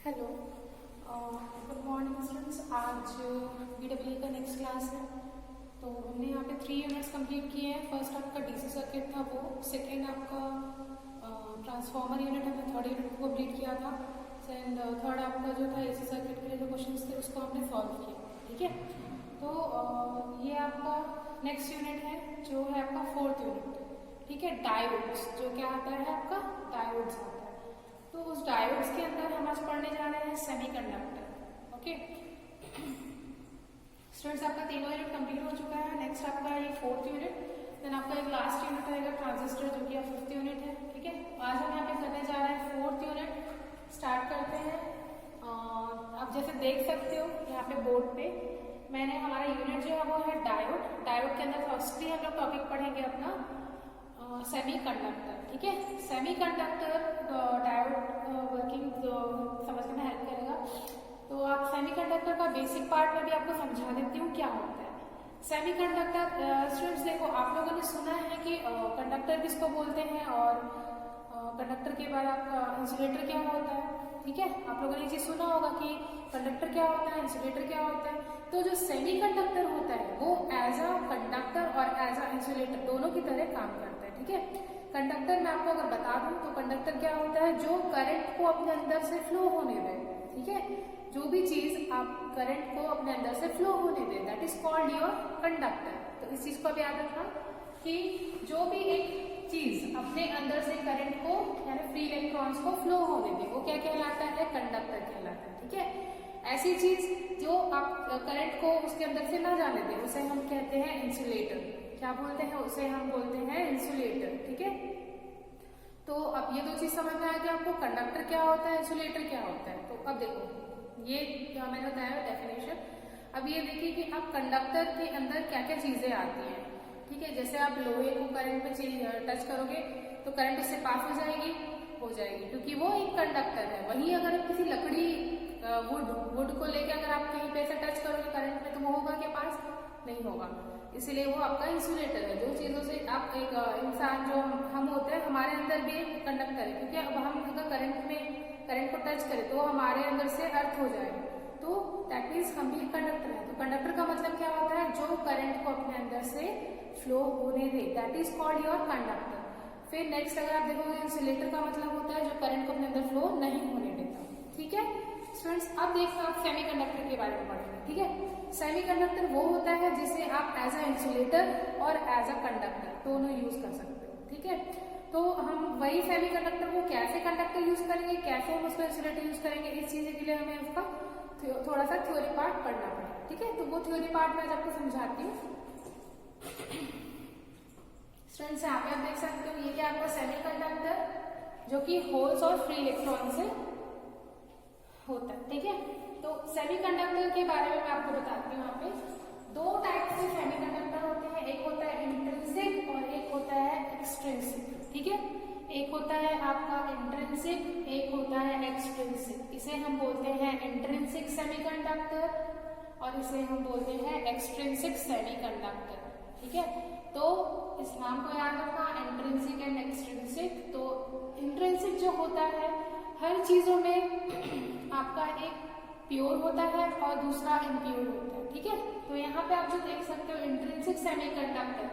Hello, good morning students. आज BWE का next class है। तो हमने यहाँ पे 3 यूनिट्स कंप्लीट किए हैं। फर्स्ट आपका डीसी सर्किट था वो, सेकेंड आपका ट्रांसफार्मर यूनिट हमने थर्ड यूनिट को कंप्लीट किया था, एंड थर्ड आपका जो था एसी सर्किट के लिए जो क्वेश्चंस थे उसको हमने सॉल्व किया। ठीक है, तो ये आपका नेक्स्ट यूनिट है जो है आपका फोर्थ यूनिट। ठीक है, डायोड्स, जो क्या आता है आपका डायोड्स आता है। तो उस डायोड्स के अंदर हम आज पढ़ने जा रहे हैं सेमीकंडक्टर। ओके स्टूडेंट्स, आपका तीनों यूनिट कंप्लीट हो चुका है। नेक्स्ट आपका ये फोर्थ यूनिट, देन आपका एक लास्ट यूनिट रहेगा ट्रांजिस्टर, जो कि फिफ्थ यूनिट है। ठीक है, आज हम यहाँ पे करने जा रहे हैं फोर्थ यूनिट। स्टार्ट करते हैं। आप जैसे देख सकते हो यहाँ पे बोर्ड पे मैंने हमारा यूनिट जो है वो है डायोड। डायोड के अंदर फर्स्टली हम लोग टॉपिक पढ़ेंगे अपना सेमीकंडक्टर। ठीक है, सेमीकंडक्टर डायोड वर्किंग समझने में हेल्प करेगा। तो आप सेमीकंडक्टर का बेसिक पार्ट में भी आपको समझा देती हूँ क्या होता है सेमीकंडक्टर। स्टूडेंट्स देखो, आप लोगों ने सुना है कि कंडक्टर किसको बोलते हैं, और कंडक्टर के बाद आपका इंसुलेटर क्या होता है। ठीक है, आप लोगों ने ये चीज सुना होगा कि कंडक्टर क्या होता है, इंसुलेटर क्या होता है। तो जो सेमीकंडक्टर होता है वो एज अ कंडक्टर और एज अ इंसुलेटर दोनों की तरह काम करता है। ठीक है, कंडक्टर में आपको अगर बता दूं तो कंडक्टर क्या होता है, जो करंट को अपने अंदर से फ्लो होने दे। ठीक है, जो भी चीज आप करंट को अपने अंदर से फ्लो होने दे, that is called your conductor. तो इस चीज को भी याद रखना कि जो भी एक चीज अपने अंदर से करंट को यानी फ्री इलेक्ट्रॉन्स को फ्लो होने दे, वो क्या कहलाता है, कंडक्टर कहलाता है। ठीक है, ऐसी चीज जो आप करंट को उसके अंदर से ना जाने दे उसे हम कहते हैं इंसुलेटर। क्या बोलते हैं उसे, हम बोलते हैं इंसुलेटर। ठीक है, तो अब ये दो चीज समझ में आ गया आपको, कंडक्टर क्या होता है, इंसुलेटर क्या होता है। तो अब देखो ये क्या मैंने बताया डेफिनेशन। अब ये देखिए कि अब कंडक्टर के अंदर क्या क्या चीजें आती हैं। ठीक है, जैसे आप लोहे को करंट पे टच करोगे तो करंट उससे पास हो जाएगी, क्योंकि वो एक कंडक्टर है। वहीं अगर आप किसी लकड़ी वुड को लेकर अगर आप कहीं पे ऐसे टच करोगे करंट में तो वो होगा क्या पास, नहीं होगा। इसीलिए वो आपका इंसुलेटर है। जो चीजों से आप एक इंसान जो हम होते हैं, हमारे अंदर भी एक कंडक्टर है, क्योंकि अब हम अगर करंट को टच करें तो हमारे अंदर से अर्थ हो जाएगा, तो दैट मीन्स हम भी कंडक्टर है। तो कंडक्टर का मतलब क्या होता है, जो करंट को अपने अंदर से फ्लो होने दे, that is called your conductor. फिर नेक्स्ट अगर आप देखोगे इंसुलेटर का मतलब होता है जो करंट को अपने अंदर फ्लो नहीं होने देता। ठीक है स्टूडेंट्स, अब देखो आप सेमीकंडक्टर के बारे में पढ़ेंगे। ठीक है, सेमीकंडक्टर वो होता है जिसे आप एज अ इंसुलेटर और एज अ कंडक्टर दोनों यूज कर सकते हो। ठीक है, तो हम वही सेमीकंडक्टर को कैसे कंडक्टर यूज करेंगे, कैसे हम उसको इंसुलेटर यूज करेंगे, इस चीज के लिए हमें उसका थोड़ा सा थ्योरी पार्ट पढ़ना पड़ेगा। ठीक है, तो वो थ्योरी पार्ट मैं आपको समझाती हूँ। स्टूडेंट्स यहाँ पे आप देख सकते हो ये क्या आपका सेमीकंडक्टर जो कि होल्स और फ्री इलेक्ट्रॉन से होता है। ठीक है, तो सेमीकंडक्टर के बारे में मैं आपको बताती हूँ। यहाँ पे दो टाइप के सेमीकंडक्टर होते हैं, एक होता है इंट्रिंसिक और एक होता है एक्सट्रिंसिक। ठीक है, एक होता है आपका इंट्रिंसिक, एक होता है एक्सट्रिंसिक। इसे हम बोलते हैं इंट्रिंसिक सेमीकंडक्टर और इसे हम बोलते हैं एक्सट्रिंसिक सेमीकंडक्टर। ठीक है, तो इस नाम को याद रखना, इंट्रिंसिक एंड एक्सट्रिंसिक। तो इंट्रिंसिक जो होता है हर चीजों में आपका एक प्योर होता है और दूसरा इम्प्योर होता है। ठीक है, तो यहाँ पे आप जो देख सकते हो इंट्रिंसिक सेमीकंडक्टर,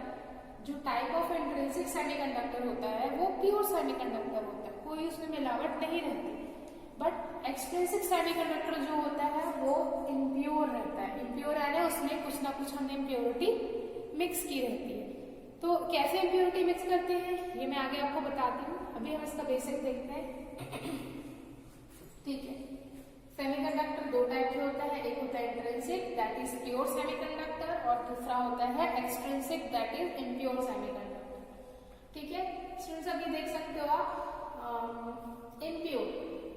जो टाइप ऑफ इंट्रिंसिक सेमीकंडक्टर होता है वो प्योर सेमीकंडक्टर होता है, कोई उसमें मिलावट नहीं रहती। बट एक्सट्रिंसिक सेमीकंडक्टर जो होता है वो इम्प्योर रहता है। इम्प्योर यानी उसमें कुछ ना कुछ हमने इम्प्योरिटी मिक्स की रहती है। तो कैसे इम्प्योरिटी मिक्स करते हैं ये मैं आगे आपको बताती हूँ, अभी हम इसका बेसिक देखते हैं। ठीक है, सेमीकंडक्टर दो टाइप के होता है, एक होता है intrinsic that is pure semiconductor और दूसरा होता है extrinsic that is impure semiconductor. ठीक है स्टूडेंट्स, अभी देख सकते हो आप इम्प्योर,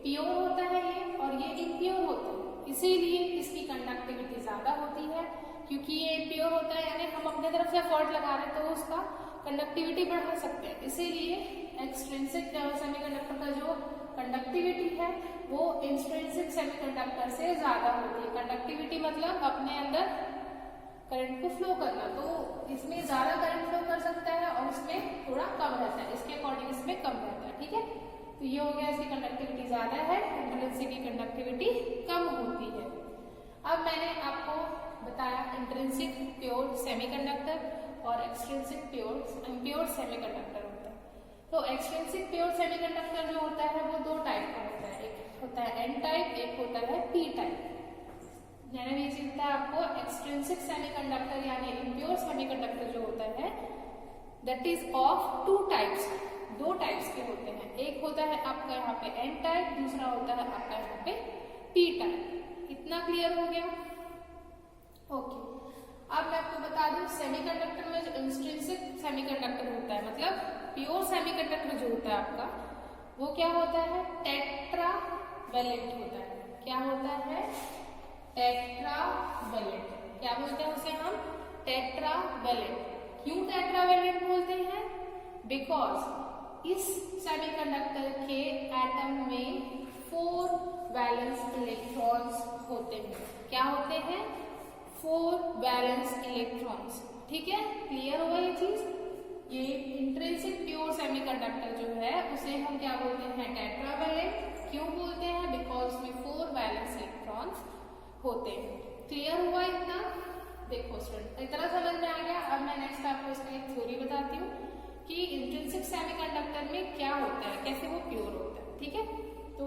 प्योर होता है ये और ये इम्प्योर होता है, इसीलिए इसकी कंडक्टिविटी ज्यादा होती है। क्योंकि ये प्योर होता है यानी हम अपने तरफ से एफर्ट लगा रहे हैं तो उसका कंडक्टिविटी बढ़ा सकते हैं, इसीलिए एक्सट्रिंसिक सेमीकंडक्टर का जो कंडक्टिविटी है वो इंट्रिंसिक सेमीकंडक्टर से ज्यादा होती है। कंडक्टिविटी मतलब अपने अंदर करंट को फ्लो करना, तो इसमें ज्यादा करंट फ्लो कर सकता है और इसमें थोड़ा कम रहता है, इसके अकॉर्डिंग इसमें कम रहता है। ठीक है, तो ये हो गया इसकी कंडक्टिविटी ज्यादा है, इंट्रिंसिक की कंडक्टिविटी कम होती है। अब मैंने आपको बताया इंट्रिंसिक प्योर सेमीकंडक्टर और एक्सट्रिंसिक प्योर सेमीकंडक्टर होता है। तो एक्सट्रिंसिक प्योर सेमीकंडक्टर जो होता है वो दो टाइप का होता है, एक होता है एन टाइप, एक होता है पी टाइप। मैंने भी सीखता है आपको एक्सट्रिंसिक सेमीकंडक्टर यानी इम्प्योर सेमीकंडक्टर जो होता है that is of two types, दो टाइप्स के होते हैं। एक होता है आपका यहाँ पे एन टाइप, दूसरा होता है आपका यहाँ पे पी टाइप। इतना क्लियर हो गया? ओके। अब मैं आपको बता दूं सेमीकंडक्टर में जो इंट्रिंसिक सेमीकंडक्टर होता है मतलब प्योर सेमीकंडक्टर जो होता है आपका वो क्या होता है, टेट्रावैलेंट होता है। क्या होता है? टेट्रावैलेंट। क्या बोलते हैं उसे हम? टेट्रावैलेंट। क्यों टेट्रावैलेंट बोलते हैं? बिकॉज इस सेमीकंडक्टर के एटम में 4 वैलेंस इलेक्ट्रॉन्स होते हैं। क्या होते हैं? 4 वैलेंस इलेक्ट्रॉन्स। ठीक है, क्लियर होगा ये चीज? ये इंट्रिंसिक प्योर सेमीकंडक्टर जो है उसे हम क्या बोलते हैं? टेट्रावैलेंट। क्यों बोलते हैं? बिकॉज में 4 वैलेंस इलेक्ट्रॉन्स होते हैं। क्लियर हुआ इतना? देखो स्टूडेंट इतना समझ में आ गया। अब मैं नेक्स्ट आपको इसका एक थ्योरी बताती हूँ कि इंट्रिंसिक सेमीकंडक्टर में क्या होता है, कैसे वो प्योर होता है। ठीक है, तो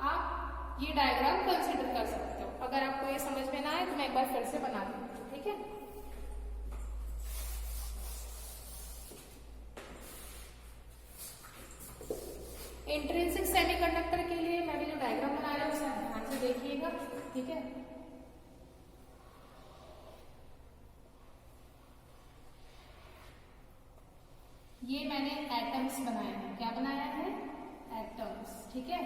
आप ये डायग्राम कंसिडर कर सकते हो। अगर आपको ये समझ में ना आए तो मैं एक बार फिर से बना दूँ। ठीक है, इंट्रिंसिक सेमीकंडक्टर के लिए मैं भी जो डायग्राम बना रहा हूँ उसे ध्यान से देखिएगा। ठीक है, ये मैंने एटम्स बनाए हैं। क्या बनाया है? एटम्स। ठीक है,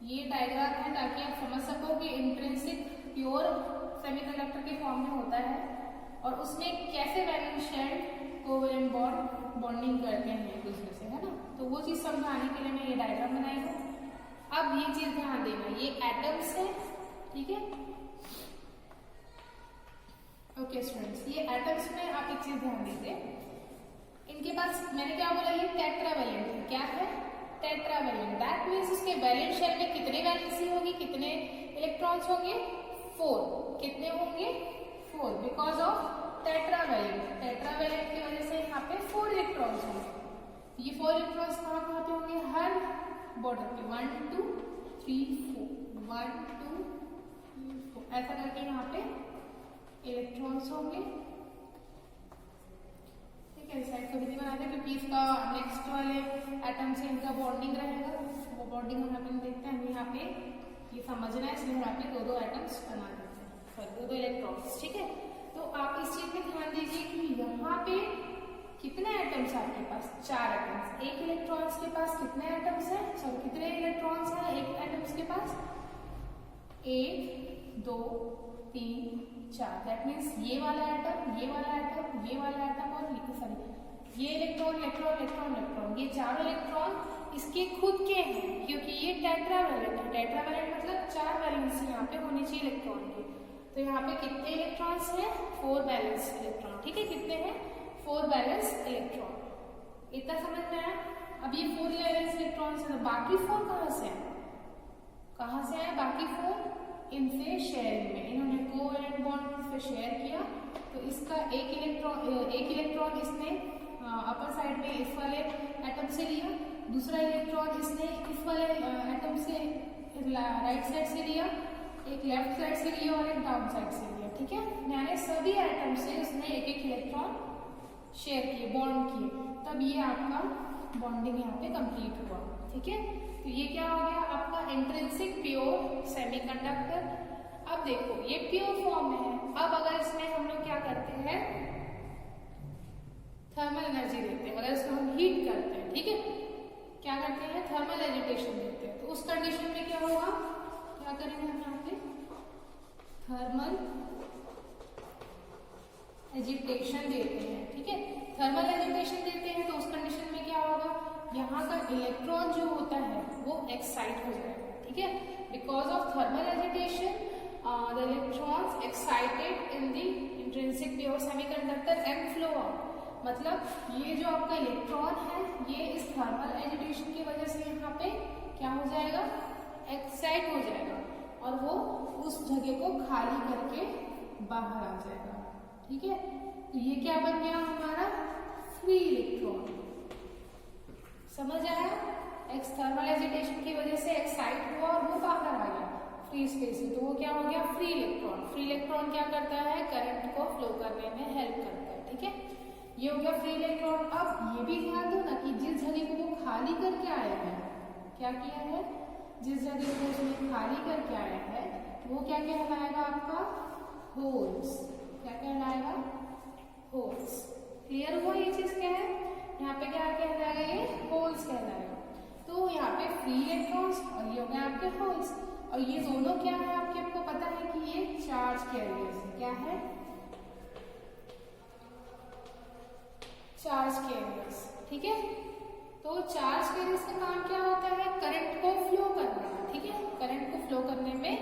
ये डायग्राम है ताकि आप समझ सको कि इंट्रिंसिक प्योर सेमीकंडक्टर के फॉर्म में होता है और उसमें कैसे वैलेंस शेल कोवेलेंट बॉन्डिंग करते हैं एक दूसरे से, है ना। तो वो चीज समझाने के लिए मैं ये डायग्राम बनाई हूँ। अब ये चीज ध्यान देना, ये एटम्स है। ठीक है, ओके स्टूडेंट्स, ये एटम्स में आप एक चीज ध्यान दीजिए, इनके पास मैंने क्या बोला, ये टेट्रावैलेंट है। क्या है? टेट्रावैलेंट। दैट मीन्स इसके वैलेंस शेल में कितने वैलेंसी होगी, कितने इलेक्ट्रॉन्स होंगे? 4। कितने होंगे? 4 बिकॉज ऑफ टेट्रावैलेंट। टेट्रावैलेंट की वजह से यहाँ पे 4 इलेक्ट्रॉन्स होंगे। ये 4 इलेक्ट्रॉन्स कहाँ कहाँ पे होंगे? हर बॉर्डर पे 1 2 3 4 1 2 3 4 ऐसा करके यहाँ पे इलेक्ट्रॉन्स होंगे। इस साइड को भी बनाते हैं क्योंकि इसका नेक्स्ट वाले एटम से इनका बॉन्डिंग रहेगा। वो बॉन्डिंग हम यहाँ पे देखते हैं, यहाँ पे ये समझना है, इसलिए यहाँ पे 2-2 एटम्स बना देते हैं, सॉरी 2-2 इलेक्ट्रॉन्स। ठीक है, तो आप इस चीज में ध्यान दीजिए कि यहाँ पे कितने एटम्स आपके पास? 4 एटम्स। एक इलेक्ट्रॉन्स के पास कितने एटम्स है, सॉरी कितने इलेक्ट्रॉन्स है एक एटम्स के पास? 1 2 3 4। दैट मीन्स ये वाला एटम, ये वाला एटम, ये वाला एटम और सॉरी ये इलेक्ट्रॉन इलेक्ट्रॉन इलेक्ट्रॉन इलेक्ट्रॉन, ये चारों इलेक्ट्रॉन इसके खुद के हैं क्योंकि ये टेट्रावैलेंट है। टेट्रावैलेंट मतलब 4 वैलेंसी यहाँ पे होनी चाहिए इलेक्ट्रॉन की। तो यहाँ पे कितने इलेक्ट्रॉन्स हैं? 4 वैलेंस इलेक्ट्रॉन। ठीक है, कितने हैं? 4 वैलेंस इलेक्ट्रॉन। इतना समझ में आया? अब ये 4 वैलेंस इलेक्ट्रॉन्स है, बाकी 4 कहाँ से है? कहाँ से आए बाकी 4? इनसे शेयरिंग में, इन्होंने कोवेलेंट बॉन्ड से शेयर किया तो इसका एक इलेक्ट्रॉन इसने अपर साइड में इस वाले एटम से लिया, दूसरा इलेक्ट्रॉन इसने इस वाले एटम से राइट साइड से लिया, एक लेफ्ट साइड से लिया और एक डाउन साइड से लिया। ठीक है, यानी सभी एटम से उसने एक इलेक्ट्रॉन शेयर किए, बॉन्ड किए, तब ये आपका बॉन्डिंग यहाँ पे कंप्लीट हुआ। ठीक है, तो ये क्या हो गया आपका इंट्रिंसिक प्योर सेमीकंडक्टर। अब देखो ये प्योर फॉर्म में है। अब अगर इसमें हम लोग क्या करते हैं, थर्मल एनर्जी देते हैं, अगर इसको हम हीट करते हैं, ठीक है, क्या करते हैं, थर्मल एजिटेशन देते हैं, तो उस कंडीशन में क्या होगा, क्या करेंगे हम यहाँ पे थर्मल एजिटेशन देते हैं। ठीक है, थर्मल एजिटेशन देते हैं तो उस कंडीशन में क्या होगा, यहाँ का इलेक्ट्रॉन जो होता है वो एक्साइट हो जाएगा। ठीक है, because of thermal agitation the electrons excited in the intrinsic pure semiconductor and flow out. मतलब ये जो आपका इलेक्ट्रॉन है ये इस थर्मल एजिटेशन की वजह से यहाँ पे क्या हो जाएगा, एक्साइट हो जाएगा और वो उस जगह को खाली करके बाहर आ जाएगा। ठीक है, तो ये क्या बन गया हमारा फ्री इलेक्ट्रॉन। समझ आया? थर्मल एजिटेशन की वजह से एक्साइट हुआ और वो बाहर आ गया फ्री स्पेस में, तो वो क्या हो गया फ्री इलेक्ट्रॉन। फ्री इलेक्ट्रॉन क्या करता है? करंट को फ्लो करने में हेल्प करता है। ठीक है, ये हो गया फ्री इलेक्ट्रॉन। अब ये भी ध्यान दो ना कि जिस जगह को वो खाली करके आया है, क्या किया है, जिस जगह को उसने खाली करके आया है वो क्या कहलाएगा आपका? होल्स। क्या कहलाएगा? होल्स। क्लियर हुआ ये चीज क्या है? यहाँ पे क्या कहलाएगा? ये होल्स कहलाएगा। तो यहाँ पे फ्री इलेक्ट्रॉन्स और ये हो गए आपके होल्स, और ये दोनों क्या है आपको पता है कि ये चार्ज कैरियर्स है। क्या है? Charge carriers. ठीक है, तो चार्ज कैरियर्स का काम क्या होता है? करंट को फ्लो करना। ठीक है, करंट को फ्लो करने में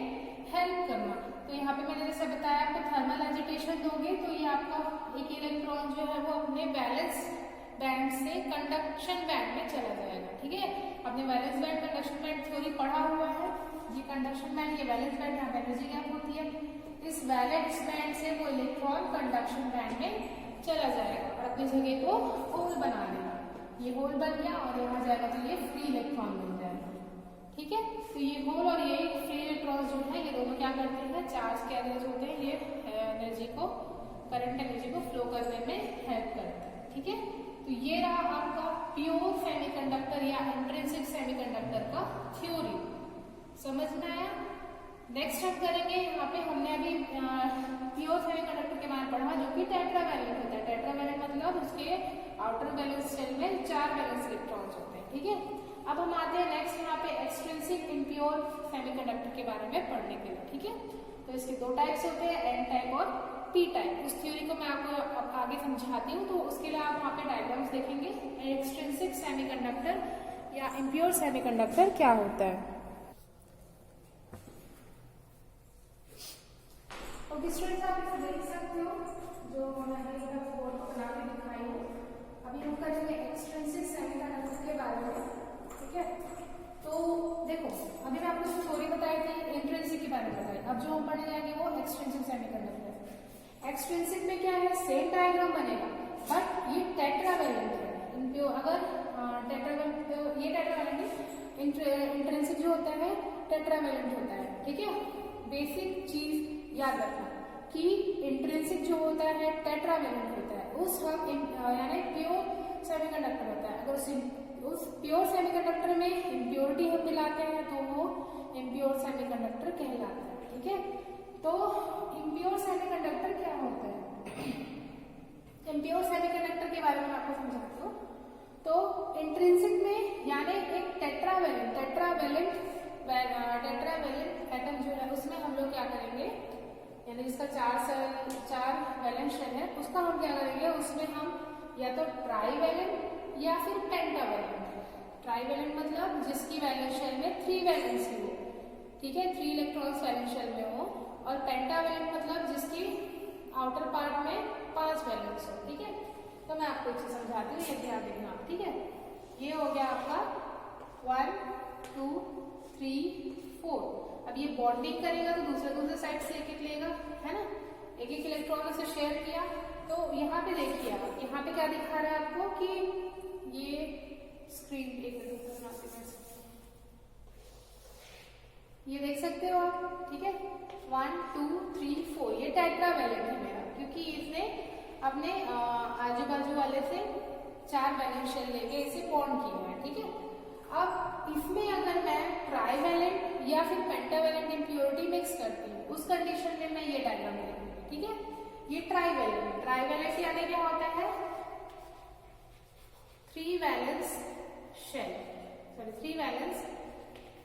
हेल्प करना। तो यहाँ पे मैंने जैसे बताया आपको थर्मल एजिटेशन दोगे तो ये आपका एक इलेक्ट्रॉन जो है वो अपने बैलेंस बैंड से कंडक्शन बैंड में चला जाएगा। ठीक है, आपने valence band conduction band theory पढ़ा हुआ है। ये कंडक्शन बैंड, ये वैलेंस बैंड, यहाँ पे एनर्जी गैप होती है। इस वैलेंस बैंड से वो इलेक्ट्रॉन कंडक्शन बैंड में चला जाएगा और अपनी जगह को होल बना लेगा। ये होल बन गया और यहाँ जाएगा तो ये फ्री इलेक्ट्रॉन बन जाएगा। ठीक है, तो ये होल और ये फ्री इलेक्ट्रॉन जो है ये दोनों क्या करते हैं? चार्ज कैरियर्स होते हैं। ये एनर्जी को, करंट एनर्जी को फ्लो करने में हेल्प करते हैं। ठीक है, तो ये रहा आपका प्योर सेमीकंडक्टर या इंट्रिंसिक सेमीकंडक्टर का थ्योरी। समझ में आया? नेक्स्ट हम करेंगे, यहाँ पे हमने अभी प्योर सेमीकंडक्टर के बारे में पढ़ा जो कि टेट्रावैलेंट होता है। टेट्रावैलेंट मतलब उसके आउटर वैलेंस शेल में 4 वैलेंस इलेक्ट्रॉन्स होते हैं। ठीक है, अब हम आते हैं नेक्स्ट यहाँ पे एक्सट्रिंसिक इम्प्योर सेमीकंडक्टर के बारे में पढ़ने के लिए। ठीक है, तो इसके 2 टाइप्स होते हैं, एन टाइप और पी टाइप। उस थ्योरी को मैं आपको अब आगे समझाती हूँ, तो उसके लिए आप वहाँ पे डायग्राम्स देखेंगे। एक्सट्रिंसिक सेमीकंडक्टर या इम्प्योर सेमीकंडक्टर क्या होता है। और स्टूडेंट्स आप इसे देख सकते हो जो मैंने बोर्ड को बना के दिखाई है। अभी हम करेंगे एक्सट्रिंसिक सेमीकंडक्टर के बारे में। ठीक है, तो देखो अभी मैं आपको थ्योरी बताई थी, इंट्रिंसिक के बारे में बताई। अब जो हम पढ़ने जाएंगे वो एक्सट्रिंसिक सेमीकंडक्टर। एक्सट्रिंसिक में क्या है? सेम डायग्राम बनेगा बट ये टेट्रावैलेंट है। अगर टेट्रावैलेंट, ये टेट्रावैलेंट, इंट्रिंसिक जो होता है टेट्रावैलेंट होता है। ठीक है, बेसिक चीज याद रखना कि इंट्रिंसिक जो होता है टेट्रावैलेंट होता है, उस हम यानी प्योर सेमीकंडक्टर होता है। अगर उस प्योर सेमीकंडक्टर में इम्प्योरिटी हम मिलाते हैं तो वो इम्प्योर सेमीकंडक्टर कहलाता है। ठीक है, तो इम्प्योर सेमीकंडक्टर क्या होता है? इम्प्योर सेमीकंडक्टर के बारे में आपको समझाती हूँ। तो इंट्रिंसिक में यानी एक टेट्रावैलेंट एटम जो है उसमें हम लोग क्या करेंगे, यानी जिसका 4 वैलेंस शेल है उसका हम क्या करेंगे, उसमें हम या तो ट्राईवैलेंट या फिर पेंटावैलेंट। ट्राईवैलेंट मतलब जिसकी वैलेंस शेल में 3 वैलेंस हो। ठीक है, 3 इलेक्ट्रॉन्स वैलेंस शेल में हो। और पेंटावैलेंट मतलब जिसकी आउटर पार्ट में 5 वैलेंस हो। ठीक है, तो मैं आपको इसे समझाती हूँ, ये ध्यान देखना। ठीक है, ये हो गया आपका 1 2 3 4। अब ये बॉन्डिंग करेगा तो दूसरे साइड से एक लेगा, है ना, एक इलेक्ट्रॉन से शेयर किया। तो यहाँ पे देखिए आप, यहाँ पे क्या दिखा रहा है आपको कि ये स्क्रीन ये देख सकते हो आप। ठीक है, 1 2 3 4 ये टेट्रावैलेंट है मेरा, क्योंकि इसने अपने आजू बाजू वाले से 4 वैलेंस शेल लेके इसे बॉन्ड किया है। ठीक है, अब इसमें अगर मैं ट्राईवैलेंट या फिर पेंटावैलेंट इम्प्योरिटी मिक्स करती हूँ उस कंडीशन में मैं ये डायग्राम लिखूंगी। ठीक है, ये ट्राईवैलेंट यानी क्या होता है? 3 valence shell, sorry 3 valence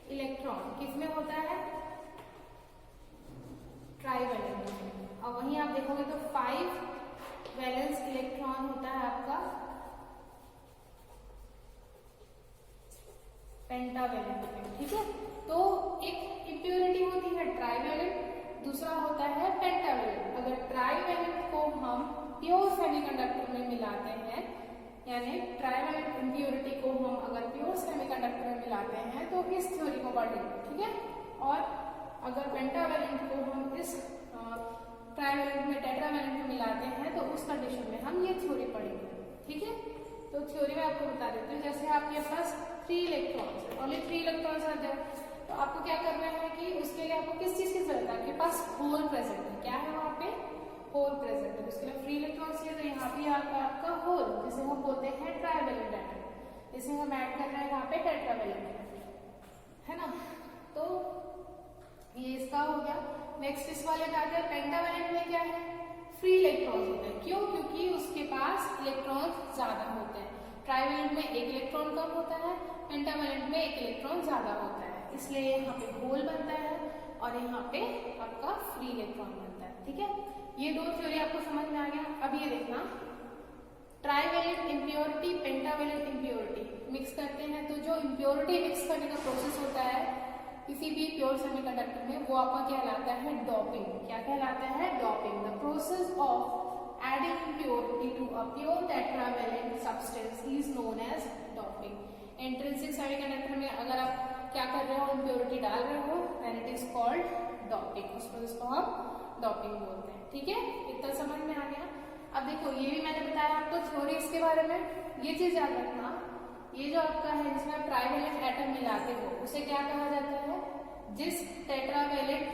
electron किसमें होता है? ट्राईवैलेंट में। और वहीं आप देखोगे तो 5 वैलेंस इलेक्ट्रॉन होता है आपका पेंटावैलेंट में। ठीक है, तो एक इम्प्योरिटी होती है ट्राईवैलेंट, दूसरा होता है पेंटावैलेंट। अगर ट्राईवैलेंट को हम प्योर सेमीकंडक्टर में मिलाते हैं यानी ट्राइवेलेंट इम्प्योरिटी को हम अगर प्योर सेमीकंडक्टर में मिलाते हैं तो इस थ्योरी को पढ़ेंगे, ठीक है। और अगर पेंटावेलेंट को हम इस ट्राइवेलेंट में टेट्रावेलेंट में मिलाते हैं तो उस कंडीशन में हम ये थ्योरी पढ़ेंगे, ठीक है। तो थ्योरी में आपको बता देती हूँ, जैसे आपके पास 3 इलेक्ट्रॉन्स है, ओनली 3 इलेक्ट्रॉन्स आते हैं, तो आपको क्या करना है कि उसके लिए आपको किस चीज की जरूरत है, आपके पास होल प्रेजेंट है, क्या है वहां पे होल प्रेजेंट है, उसके लिए फ्री इलेक्ट्रॉन्स चाहिए, तो यहाँ पे आपका होल जिसे हम बोलते हैं ट्राइवेलेंट एटम, इसे हम ऐड कर रहे हैं यहाँ पे टेट्रावेलेंट, है ना। तो ये इसका हो गया। नेक्स्ट इस वाले का आता है पेंटावेलेंट में क्या है, फ्री इलेक्ट्रॉन्स होते हैं, क्यों, क्योंकि उसके पास इलेक्ट्रॉन ज्यादा होते हैं। ट्राइवेलेंट में 1 इलेक्ट्रॉन कम होता है, पेंटावेलेंट में 1 इलेक्ट्रॉन ज्यादा होता है, इसलिए यहाँ पे होल बनता है और यहाँ पे आपका फ्री इलेक्ट्रॉन बनता है, ठीक है। ये 2 थ्योरी आपको समझ में आ गया। अब ये देखना, trivalent impurity, pentavalent impurity mix करते हैं, तो जो इम्प्योरिटी मिक्स करने का प्रोसेस होता है किसी भी प्योर सेमीकंडक्टर में, वो आपका कहलाता है डॉपिंग। क्या कहलाता है, doping. The process of adding impurity to a pure tetravalent substance is known as doping. Intrinsic semiconductor में अगर आप क्या कर रहे हो, इम्प्योरिटी डाल रहे हो, then it is called doping, उस प्रोसेस को हम डॉपिंग बोलते हैं, ठीक है। इतना समझ में आ गया। अब देखो, ये भी मैंने बताया आपको थ्योरी इसके बारे में, ये चीज याद रखना, ये जो आपका है जिसमें आप ट्राइवेलेंट एटम मिलाते हो उसे क्या कहा जाता है, जिस टेट्रावेलेंट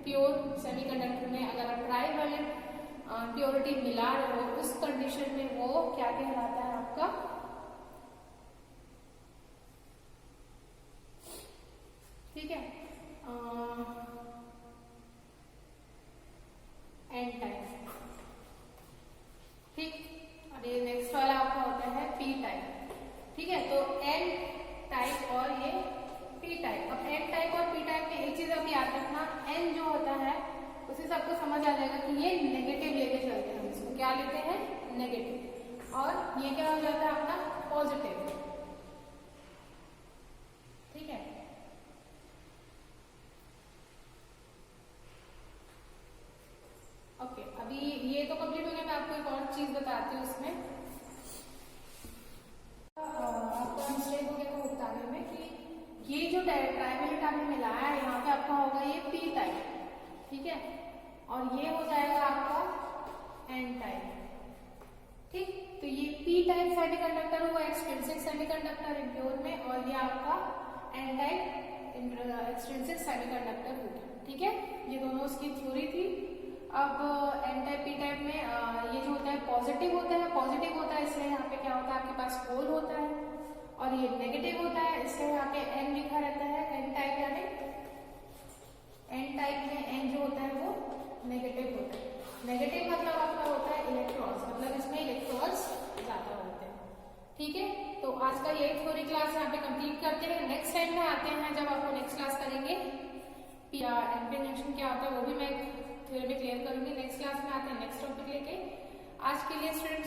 प्योर सेमीकंडक्टर में अगर आप ट्राइवेलेंट प्योरिटी मिला रहे हो उस कंडीशन में वो क्या कहलाता है आपका, ठीक है, एन टाइप, ठीक। और ये नेक्स्ट वाला आपका होता है पी टाइप, ठीक है। तो एन टाइप और ये पी टाइप। अब एन टाइप और पी टाइप में एक चीज आप याद रखना, एन जो होता है उसे सबको समझ आ जाएगा कि ये नेगेटिव लेके चलते हैं, इसको क्या लेते हैं, नेगेटिव, और ये क्या हो जाता है आपका पॉजिटिव, ठीक है। ओके, अभी ये तो कंप्लीट हो गया। मैं आपको एक और चीज बताती हूँ उसमें, आपको मिस्टेक हो गया था बताने में कि ये जो ट्राइवेलेंट आपने मिलाया है यहाँ पे आपका होगा ये पी टाइप, ठीक है, और ये हो जाएगा आपका एन टाइप, ठीक। तो ये पी टाइप सेमीकंडक्टर हुआ एक्सट्रिंसिक सेमीकंडक्टर इम्प्योर में, और ये आपका एन टाइप एक्सट्रिंसिक सेमीकंडक्टर हो गया, ठीक है। ये दोनों उसकी थ्योरी थी। अब एन टाइप पी टाइप में ये जो होता है पॉजिटिव होता है, पॉजिटिव होता है इसलिए यहाँ पे क्या होता है आपके पास होल होता है, और ये नेगेटिव होता है इसलिए यहाँ पे एन लिखा रहता है, एन टाइप, यानी एन टाइप में एन जो होता है वो नेगेटिव होता है। नेगेटिव मतलब आपका होता है इलेक्ट्रॉन्स, मतलब इसमें इलेक्ट्रॉन्स ज्यादा होते हैं, ठीक है। तो आज का ये थ्योरी क्लास यहाँ पे कंप्लीट करते हैं। नेक्स्ट टाइम में आते हैं जब आपको नेक्स्ट क्लास करेंगे, एम्पियर जंक्शन क्या होता है वो भी मैं थ्योरी में क्लियर करूंगी। नेक्स्ट क्लास में आते हैं नेक्स्ट टॉपिक लेके। आज के लिए स्टूडेंट